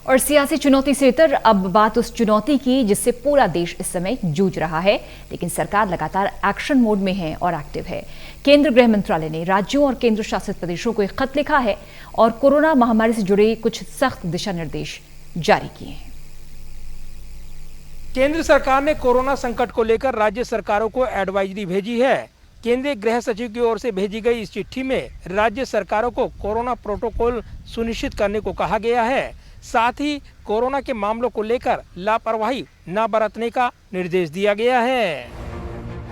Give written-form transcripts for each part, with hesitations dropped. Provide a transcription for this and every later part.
और सियासी चुनौती से इतर अब बात उस चुनौती की जिससे पूरा देश इस समय जूझ रहा है, लेकिन सरकार लगातार एक्शन मोड में है और एक्टिव है। केंद्र गृह मंत्रालय ने राज्यों और केंद्र शासित प्रदेशों को एक खत लिखा है और कोरोना महामारी से जुड़े कुछ सख्त दिशा निर्देश जारी किए हैं। केंद्र सरकार ने कोरोना संकट को लेकर राज्य सरकारों को एडवाइजरी भेजी है। केंद्रीय गृह सचिव की ओर से भेजी गई इस चिट्ठी में राज्य सरकारों को कोरोना प्रोटोकॉल सुनिश्चित करने को कहा गया है। साथ ही कोरोना के मामलों को लेकर लापरवाही न बरतने का निर्देश दिया गया है।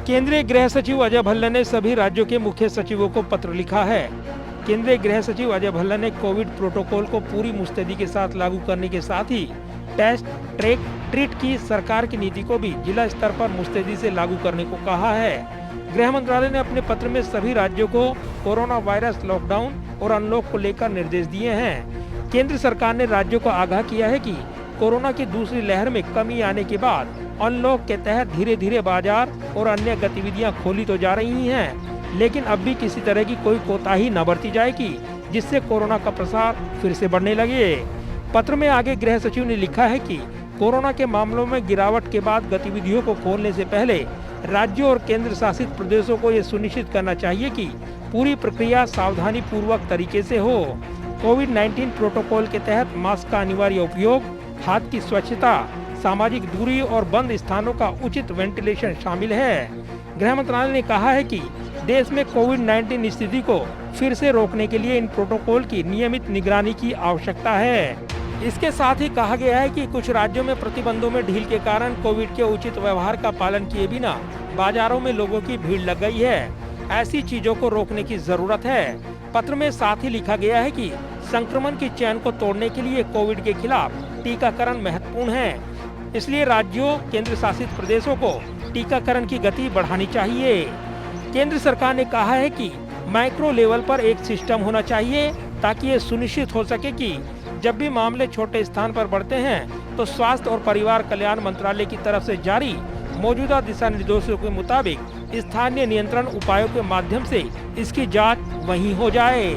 केंद्रीय गृह सचिव अजय भल्ला ने सभी राज्यों के मुख्य सचिवों को पत्र लिखा है। केंद्रीय गृह सचिव अजय भल्ला ने कोविड प्रोटोकॉल को पूरी मुस्तैदी के साथ लागू करने के साथ ही टेस्ट, ट्रैक, ट्रीट की सरकार की नीति को भी जिला स्तर पर मुस्तैदी से लागू करने को कहा है। गृह मंत्रालय ने अपने पत्र में सभी राज्यों को कोरोना वायरस लॉकडाउन और अनलॉक को लेकर निर्देश दिए हैं। केंद्र सरकार ने राज्यों को आगाह किया है कि कोरोना की दूसरी लहर में कमी आने के बाद अनलॉक के तहत धीरे धीरे बाजार और अन्य गतिविधियां खोली तो जा रही हैं, लेकिन अब भी किसी तरह की कोई कोताही न बरती जाएगी जिससे कोरोना का प्रसार फिर से बढ़ने लगे। पत्र में आगे गृह सचिव ने लिखा है कि कोरोना के मामलों में गिरावट के बाद गतिविधियों को खोलने से पहले राज्यों और केंद्र शासित प्रदेशों को ये सुनिश्चित करना चाहिए कि पूरी प्रक्रिया सावधानी पूर्वक तरीके से हो। कोविड-19 प्रोटोकॉल के तहत मास्क का अनिवार्य उपयोग, हाथ की स्वच्छता, सामाजिक दूरी और बंद स्थानों का उचित वेंटिलेशन शामिल है। गृह मंत्रालय ने कहा है कि देश में कोविड-19 स्थिति को फिर से रोकने के लिए इन प्रोटोकॉल की नियमित निगरानी की आवश्यकता है। इसके साथ ही कहा गया है कि कुछ राज्यों में प्रतिबंधों में ढील के कारण कोविड के उचित व्यवहार का पालन किए बिना बाजारों में लोगों की भीड़ लग गई है। ऐसी चीजों को रोकने की जरूरत है। पत्र में साथ ही लिखा गया है कि संक्रमण की चेन को तोड़ने के लिए कोविड के खिलाफ टीकाकरण महत्वपूर्ण है। इसलिए राज्यों, केंद्र शासित प्रदेशों को टीकाकरण की गति बढ़ानी चाहिए। केंद्र सरकार ने कहा है कि माइक्रो लेवल पर एक सिस्टम होना चाहिए ताकि ये सुनिश्चित हो सके कि जब भी मामले छोटे स्थान पर बढ़ते हैं तो स्वास्थ्य और परिवार कल्याण मंत्रालय की तरफ से जारी मौजूदा दिशा निर्देशों के मुताबिक स्थानीय नियंत्रण उपायों के माध्यम से इसकी जांच वहीं हो जाए।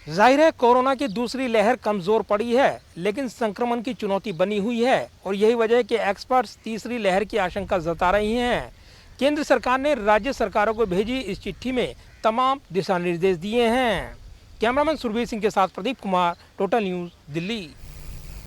जाहिर है कोरोना की दूसरी लहर कमजोर पड़ी है, लेकिन संक्रमण की चुनौती बनी हुई है और यही वजह है कि एक्सपर्ट्स तीसरी लहर की आशंका जता रही हैं। केंद्र सरकार ने राज्य सरकारों को भेजी इस चिट्ठी में तमाम दिशा निर्देश दिए हैं। कैमरामैन सुरभीर सिंह के साथ प्रदीप कुमार, टोटल न्यूज़, दिल्ली।